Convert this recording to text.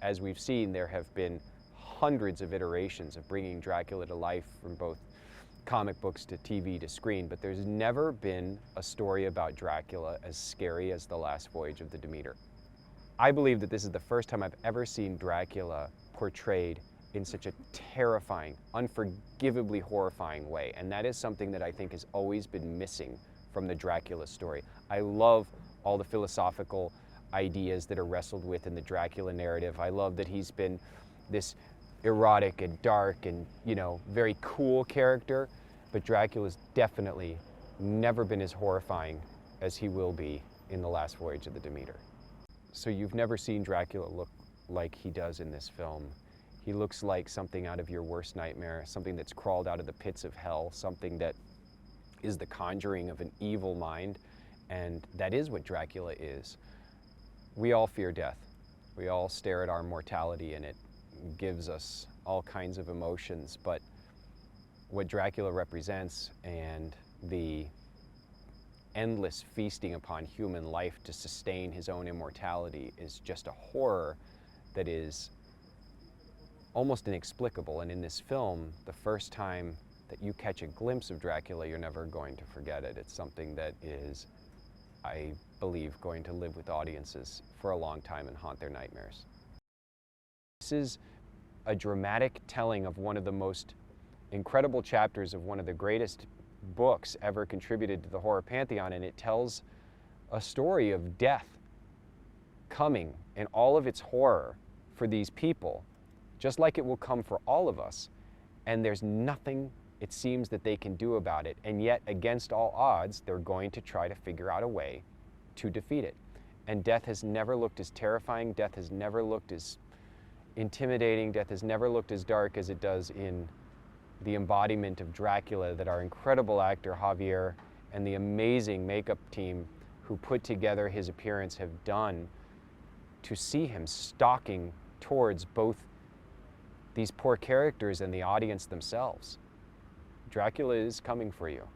As we've seen, there have been hundreds of iterations of bringing Dracula to life, from both comic books to TV to screen, but there's never been a story about Dracula as scary as The Last Voyage of the Demeter. I believe that this is the first time I've ever seen Dracula portrayed in such a terrifying, unforgivably horrifying way, and that is something that I think has always been missing from the Dracula story. I love all the philosophical ideas that are wrestled with in the Dracula narrative. I love that he's been this erotic and dark and, very cool character, but Dracula's definitely never been as horrifying as he will be in The Last Voyage of the Demeter. So you've never seen Dracula look like he does in this film. He looks like something out of your worst nightmare, something that's crawled out of the pits of hell, something that is the conjuring of an evil mind, and that is what Dracula is. We all fear death. We all stare at our mortality, and it gives us all kinds of emotions, but what Dracula represents and the endless feasting upon human life to sustain his own immortality is just a horror that is almost inexplicable. And in this film, the first time that you catch a glimpse of Dracula, you're never going to forget it. It's something that is, I believe, going to live with audiences for a long time and haunt their nightmares. This is a dramatic telling of one of the most incredible chapters of one of the greatest books ever contributed to the horror pantheon, and it tells a story of death coming in all of its horror for these people, just like it will come for all of us, and there's nothing, it seems, that they can do about it, and yet, against all odds, they're going to try to figure out a way to defeat it. And death has never looked as terrifying, death has never looked as intimidating, death has never looked as dark as it does in the embodiment of Dracula that our incredible actor Javier and the amazing makeup team who put together his appearance have done to see him stalking towards both these poor characters and the audience themselves. Dracula is coming for you.